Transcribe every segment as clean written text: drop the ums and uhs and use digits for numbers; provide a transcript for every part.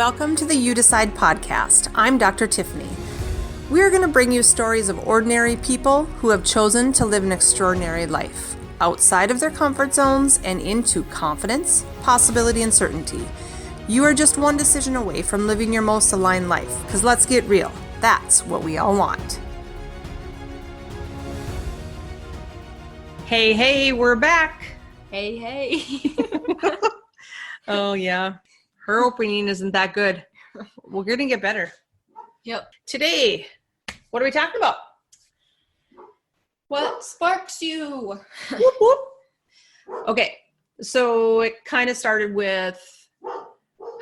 Welcome to the You Decide podcast. I'm Dr. Tiffany. We are going to bring you stories of ordinary people who have chosen to live an extraordinary life, outside of their comfort zones and into confidence, possibility, and certainty. You are just one decision away from living your most aligned life, because let's get real, that's what we all want. Hey, we're back. Hey. Oh, yeah. Her opening isn't that good. We're going to get better. Yep. Today, what are we talking about? What sparks you? Whoop, whoop. Okay, so it kind of started with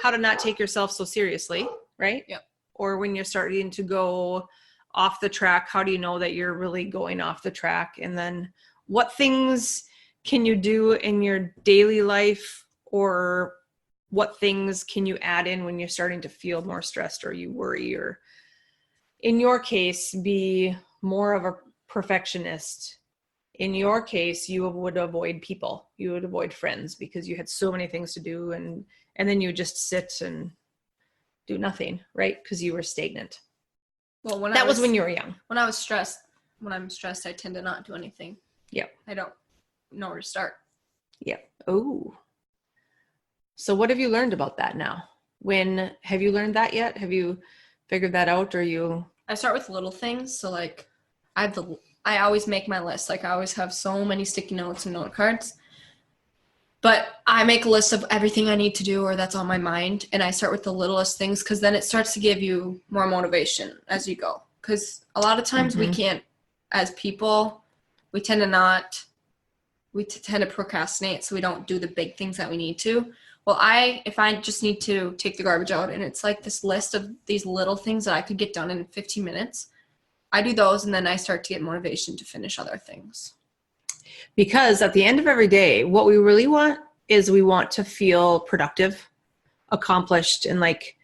how to not take yourself so seriously, right? Yep. Or when you're starting to go off the track, how do you know that you're really going off the track? And then what things can you do in your daily life, or what things can you add in when you're starting to feel more stressed or you worry, or in your case, be more of a perfectionist. In your case, you would avoid people. You would avoid friends because you had so many things to do, and then you just sit and do nothing, right? Because you were stagnant. Well, that was when you were young. When I'm stressed, I tend to not do anything. Yep. I don't know where to start. Yep. Oh. So what have you learned about that now? Have you learned that yet? Have you figured that out, or you? I start with little things. So like I always make my list. Like I always have so many sticky notes and note cards. But I make a list of everything I need to do or that's on my mind. And I start with the littlest things, because then it starts to give you more motivation as you go. Because a lot of times we can't, as people, we tend to procrastinate. So we don't do the big things that we need to. Well, if I just need to take the garbage out and it's like this list of these little things that I could get done in 15 minutes, I do those, and then I start to get motivation to finish other things. Because at the end of every day, what we really want is we want to feel productive, accomplished, and like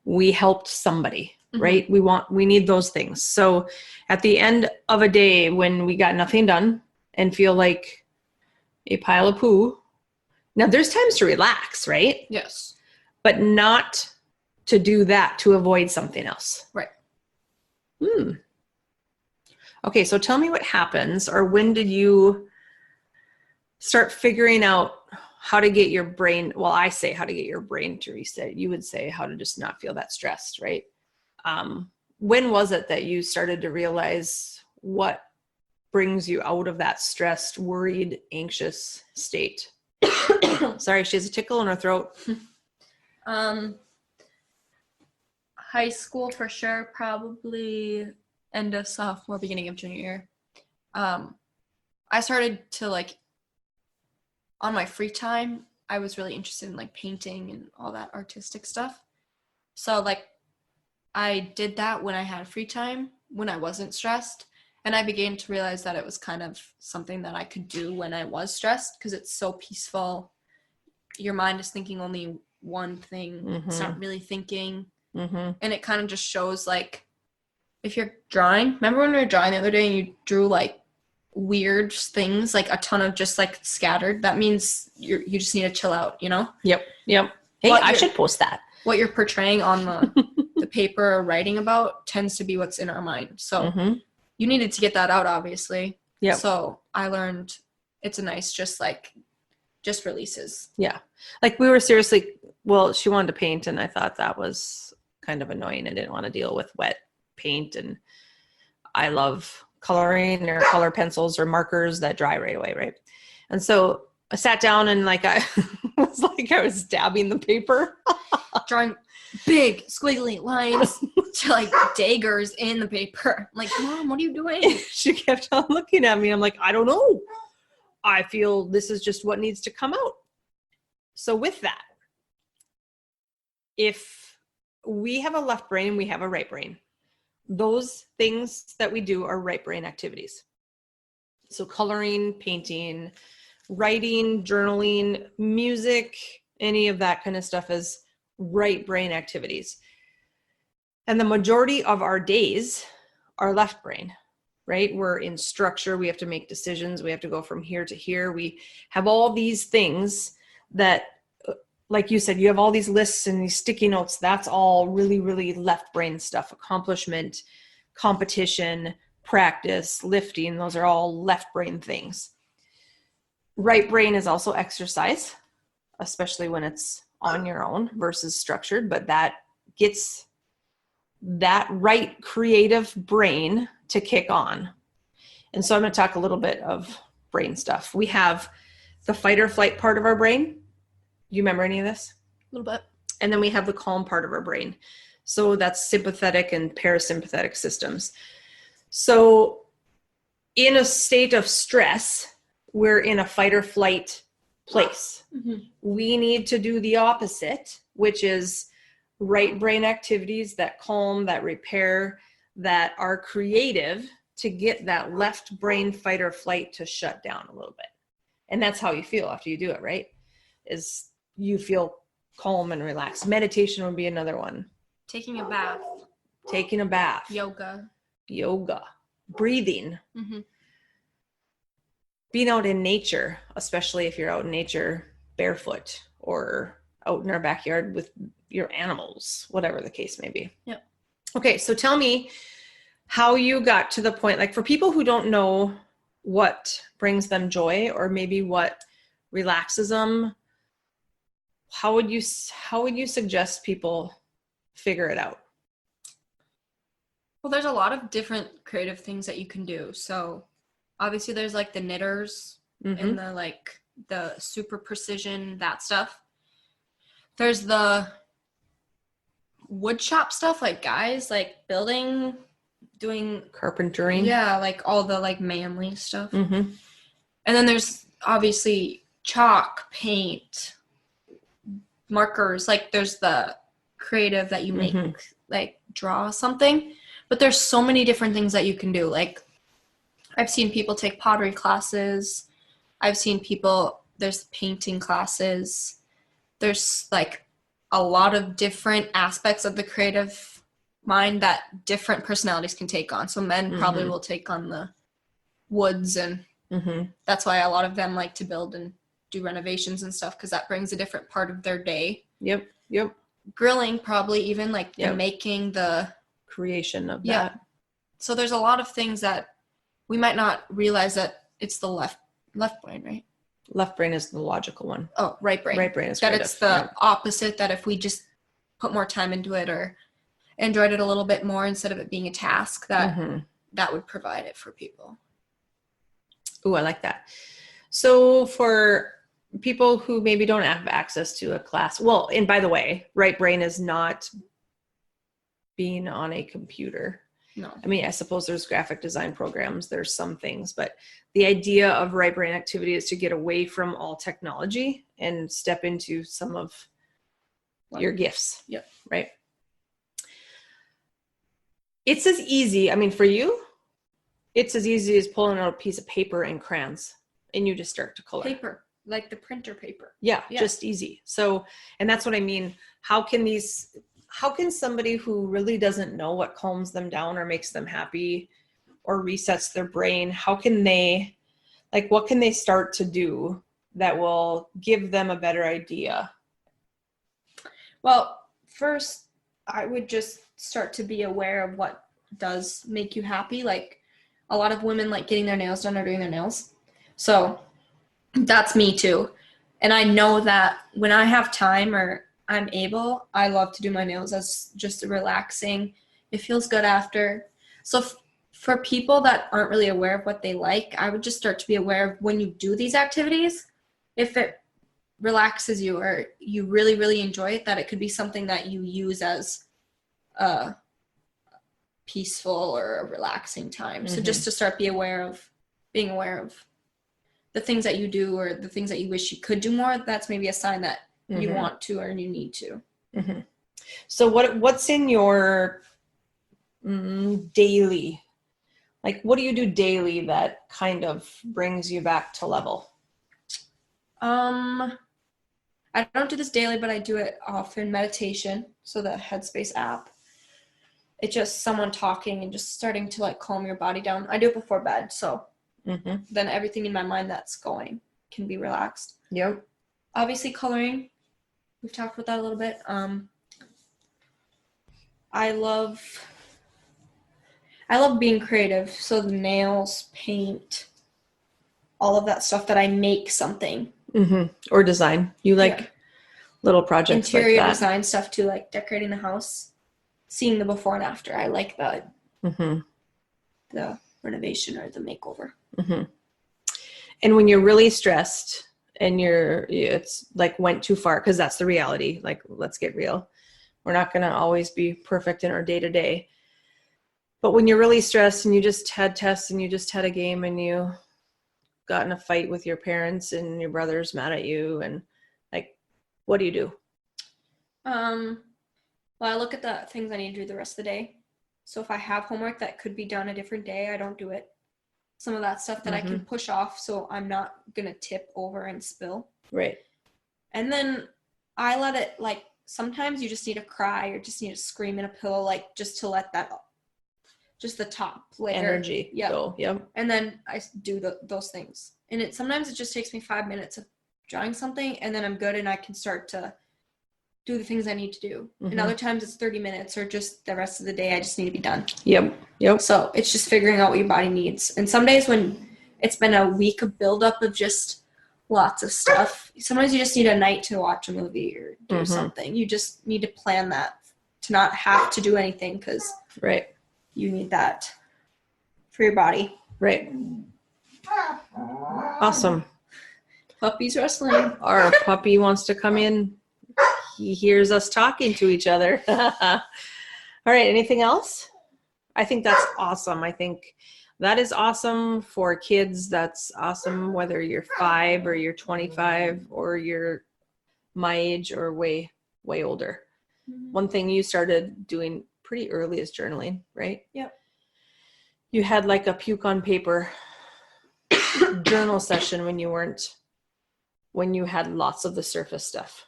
we helped somebody, right? We need those things. So at the end of a day when we got nothing done and feel like a pile of poo, now there's times to relax, right? Yes. But not to do that to avoid something else. Right. Okay, so tell me what happens, or when did you start figuring out how to get your brain, well, I say how to get your brain to reset. You would say how to just not feel that stressed, right? When was it that you started to realize what brings you out of that stressed, worried, anxious state? Sorry, she has a tickle in her throat. High school for sure, probably end of sophomore, beginning of junior year. I started to on my free time, I was really interested in painting and all that artistic stuff. So I did that when I had free time, when I wasn't stressed. And I began to realize that it was kind of something that I could do when I was stressed, because it's so peaceful. Your mind is thinking only one thing. It's not really thinking. And it kind of just shows if you're drawing. Remember when we were drawing the other day and you drew weird things, a ton of just scattered? That means you just need to chill out, you know? Yep. Hey, I should post that. What you're portraying on the paper or writing about tends to be what's in our mind. So you needed to get that out, obviously. Yeah. So I learned it's a nice just releases. Yeah. We were seriously, well, she wanted to paint, and I thought that was kind of annoying. I didn't want to deal with wet paint, and I love coloring or color pencils or markers that dry right away, right? And so I sat down and I was I was dabbing the paper. Drawing big squiggly lines to daggers in the paper. I'm like, Mom, what are you doing? She kept on looking at me. I'm like, I don't know. I feel this is just what needs to come out. So with that, if we have a left brain and we have a right brain, those things that we do are right brain activities. So coloring, painting, writing, journaling, music, any of that kind of stuff is right brain activities. And the majority of our days are left brain, right? We're in structure. We have to make decisions. We have to go from here to here. We have all these things that like you said, you have all these lists and these sticky notes. That's all really, really left brain stuff. Accomplishment, competition, practice, lifting. Those are all left brain things. Right brain is also exercise, especially when it's on your own versus structured, but that gets that right creative brain to kick on. And so I'm going to talk a little bit of brain stuff. We have the fight or flight part of our brain. You remember any of this? A little bit. And then we have the calm part of our brain. So that's sympathetic and parasympathetic systems. So in a state of stress, we're in a fight or flight place. Mm-hmm. We need to do the opposite, which is right brain activities that calm, that repair, that are creative to get that left brain fight or flight to shut down a little bit. And that's how you feel after you do it, right? Is you feel calm and relaxed. Meditation would be another one. Taking a bath. Taking a bath. Yoga. Breathing. Mm-hmm. Being out in nature, especially if you're out in nature barefoot or out in our backyard with your animals, whatever the case may be. Yep. Okay, so tell me how you got to the point, like for people who don't know what brings them joy or maybe what relaxes them, how would you suggest people figure it out? Well, there's a lot of different creative things that you can do. So obviously there's like the knitters and the super precision, that stuff. There's the wood shop stuff, like guys like building, doing carpentering. Yeah, like all the like manly stuff. Mm-hmm. And then there's obviously chalk, paint, markers. Like there's the creative that you make, like draw something. But there's so many different things that you can do. Like I've seen people take pottery classes. I've seen there's painting classes. There's like a lot of different aspects of the creative mind that different personalities can take on. So men probably will take on the woods, and that's why a lot of them like to build and do renovations and stuff, because that brings a different part of their day. Yep. Grilling, probably even like the making, the creation of that. So there's a lot of things that we might not realize that it's the left brain, right? Left brain is the logical one. Oh, right brain. Right brain is that creative. It's the opposite, that if we just put more time into it or enjoyed it a little bit more instead of it being a task, that would provide it for people. Ooh, I like that. So for people who maybe don't have access to a class, well, and by the way, right brain is not being on a computer. No. I mean, I suppose there's graphic design programs, there's some things, but the idea of right brain activity is to get away from all technology and step into some of your gifts. Yep. Right. It's as easy, I mean, for you, it's as easy as pulling out a piece of paper and crayons and you just start to color. Paper, like the printer paper. Yeah, just easy. So, and that's what I mean. How can somebody who really doesn't know what calms them down or makes them happy or resets their brain, what can they start to do that will give them a better idea? Well, first, I would just start to be aware of what does make you happy. Like a lot of women like getting their nails done or doing their nails. So that's me too. And I know that when I have time or I'm able, I love to do my nails as just relaxing. It feels good after. So for people that aren't really aware of what they like, I would just start to be aware of when you do these activities, if it relaxes you or you really, really enjoy it, that it could be something that you use as a peaceful or a relaxing time. So just to start being aware of the things that you do or the things that you wish you could do more, that's maybe a sign that you want to or you need to. So what's in your daily, like what do you do daily that kind of brings you back to level? I don't do this daily, but I do it often. Meditation, so the Headspace app. It's just someone talking and just starting to like calm your body down. I do it before bed, so then everything in my mind that's going can be relaxed. Yep. Obviously coloring. we've talked about that a little bit. I love being creative. So the nails, paint, all of that stuff that I make something. Mm-hmm. Or design. You like little projects interior like that. design stuff too, like decorating the house, seeing the before and after. I like the renovation or the makeover. Mm-hmm. And when you're really stressed and it's like went too far, because that's the reality. Like, let's get real. We're not going to always be perfect in our day to day. But when you're really stressed and you just had tests and you just had a game and you got in a fight with your parents and your brother's mad at you, and like, what do you do? Well, I look at the things I need to do the rest of the day. So if I have homework that could be done a different day, I don't do it. Some of that stuff that I can push off so I'm not going to tip over and spill. Right. And then I let it, like, sometimes you just need to cry or just need to scream in a pillow, like, just to let that, just the top layer. Energy go. Yep. And then I do those things. And sometimes it just takes me 5 minutes of drawing something, and then I'm good and I can start to do the things I need to do. And other times it's 30 minutes or just the rest of the day I just need to be done. Yep. So it's just figuring out what your body needs. And some days when it's been a week of buildup of just lots of stuff, sometimes you just need a night to watch a movie or do something. You just need to plan that to not have to do anything, because you need that for your body. Right. Awesome. Puppy's wrestling. Our puppy wants to come in. He hears us talking to each other. All right. Anything else? I think that's awesome. I think that is awesome for kids. That's awesome whether you're 5 or you're 25 or you're my age or way, way older. One thing you started doing pretty early is journaling, right? Yep. You had like a puke on paper journal session when you had lots of the surface stuff.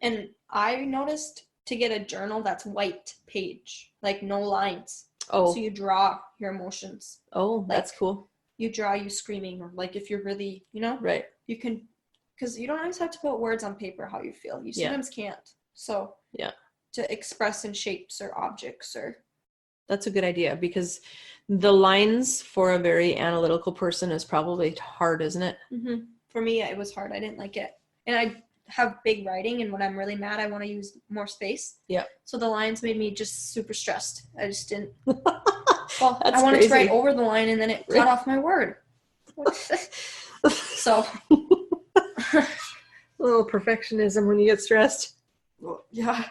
And I noticed to get a journal that's white page, like no lines. Oh. So you draw your emotions. Oh, like, that's cool. You draw you screaming, or like if you're really, right. You can, because you don't always have to put words on paper how you feel. You sometimes can't. So to express in shapes or objects or. That's a good idea, because the lines for a very analytical person is probably hard, isn't it? Mm-hmm. For me, it was hard. I didn't like it. And I have big writing, and when I'm really mad, I want to use more space. Yeah. So the lines made me just super stressed. I just didn't. Well, I wanted to write over the line, and then it cut off my word. So. A little perfectionism when you get stressed. Yeah.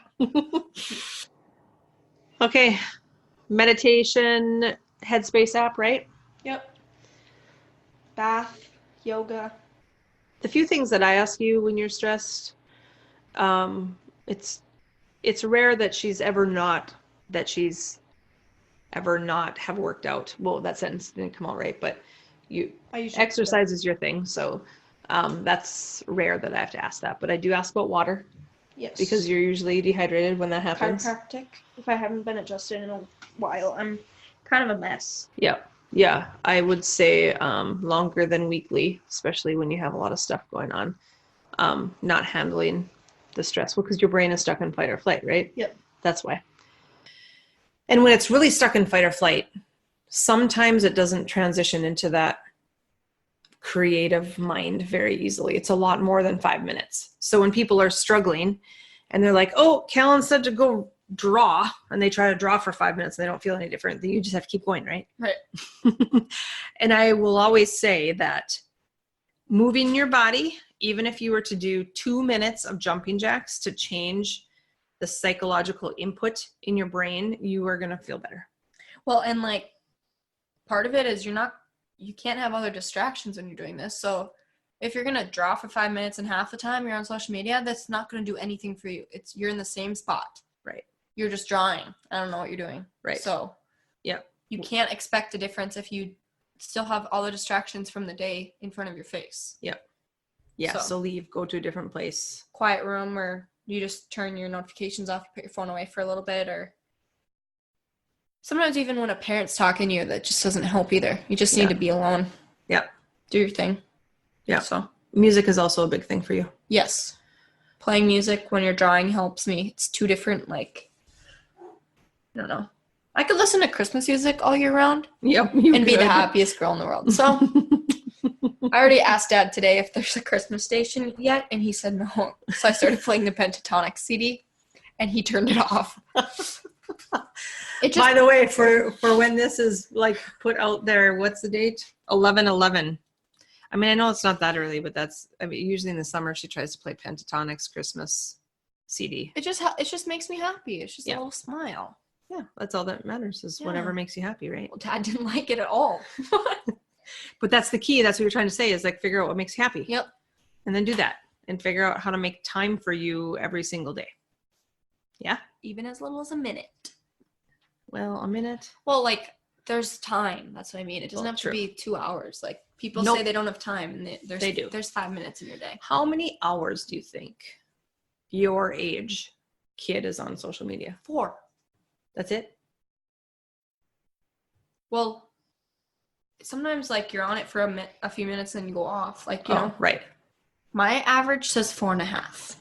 Okay. Meditation, Headspace app, right? Yep. Bath, yoga. The few things that I ask you when you're stressed, it's rare that she's ever not have worked out. Well, that sentence didn't come out right, but exercise is your thing. So that's rare that I have to ask that. But I do ask about water. Yes. Because you're usually dehydrated when that happens. Chiropractic. If I haven't been adjusted in a while, I'm kind of a mess. Yeah, I would say longer than weekly, especially when you have a lot of stuff going on. Not handling the stress. Well, because your brain is stuck in fight or flight, right? Yep. That's why. And when it's really stuck in fight or flight, sometimes it doesn't transition into that creative mind very easily. It's a lot more than 5 minutes. So when people are struggling and they're like, oh, Callyn said to go draw, and they try to draw for 5 minutes and they don't feel any different, then you just have to keep going, right? Right. And I will always say that moving your body, even if you were to do 2 minutes of jumping jacks to change the psychological input in your brain, you are going to feel better. Well, and like part of it is you can't have other distractions when you're doing this. So if you're going to draw for 5 minutes and half the time you're on social media, that's not going to do anything for you. You're in the same spot. Right. You're just drawing. I don't know what you're doing. Right. So you can't expect a difference if you still have all the distractions from the day in front of your face. Yep. Yeah. So leave, go to a different place. Quiet room, or you just turn your notifications off, put your phone away for a little bit, or sometimes even when a parent's talking to you, that just doesn't help either. You just need to be alone. Yeah. Do your thing. Yeah. So music is also a big thing for you. Yes. playing music when you're drawing helps me. It's two different, like, I don't know. I could listen to Christmas music all year round Yep. and be the happiest girl in the world. So I already asked Dad today if there's a Christmas station yet, and he said no. So I started playing the Pentatonic CD, and he turned it off. By the way, for when this is like put out there, what's the date? 11/11. I mean, I know it's not that early, but usually in the summer she tries to play Pentatonic's Christmas CD. It just makes me happy. It's just a little smile. Yeah, that's all that matters is whatever makes you happy, right? Well, Dad didn't like it at all. But that's the key. That's what you're trying to say is like figure out what makes you happy. Yep. And then do that and figure out how to make time for you every single day. Yeah? Even as little as a minute. Well, a minute. Well, like, there's time. That's what I mean. It doesn't have to be 2 hours. Like, people say they don't have time, and they do. There's 5 minutes in your day. How many hours do you think your age kid is on social media? 4. That's it? Well, sometimes, like, you're on it for a few minutes and you go off. Like, you know. Right. My average says 4.5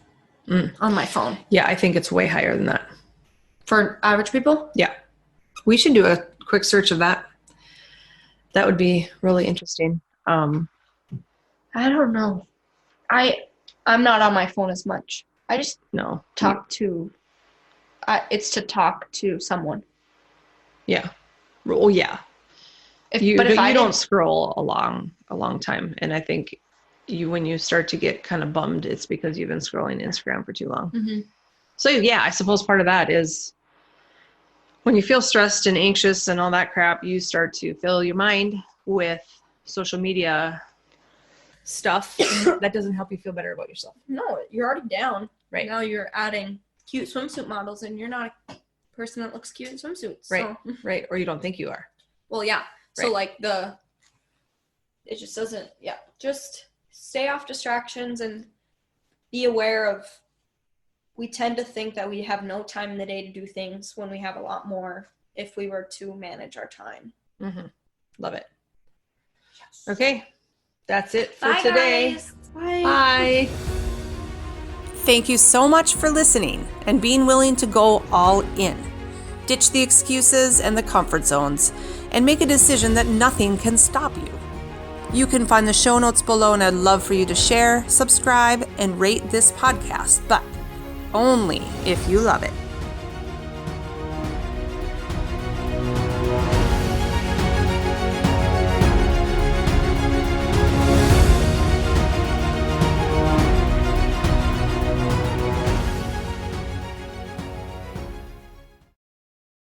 on my phone. Yeah, I think it's way higher than that. For average people? Yeah. We should do a quick search of that. That would be really interesting. I don't know. I'm not on my phone as much. I just talk to it's to talk to someone. Yeah. Well, yeah. If you don't scroll a long time, and I think when you start to get kind of bummed, it's because you've been scrolling Instagram for too long. Mm-hmm. So yeah, I suppose part of that is when you feel stressed and anxious and all that crap, you start to fill your mind with social media stuff that doesn't help you feel better about yourself. No, you're already down. Right. Now you're adding cute swimsuit models, and you're not a person that looks cute in swimsuits. Right. So. Right. Or you don't think you are. Well, yeah. Right. So like it just doesn't, just stay off distractions and be aware of, we tend to think that we have no time in the day to do things when we have a lot more if we were to manage our time. Mm-hmm. Love it. Yes. Okay. That's it for Bye, today. Guys. Bye. Bye. Thank you so much for listening and being willing to go all in. Ditch the excuses and the comfort zones and make a decision that nothing can stop you. You can find the show notes below, and I'd love for you to share, subscribe, and rate this podcast, but only if you love it.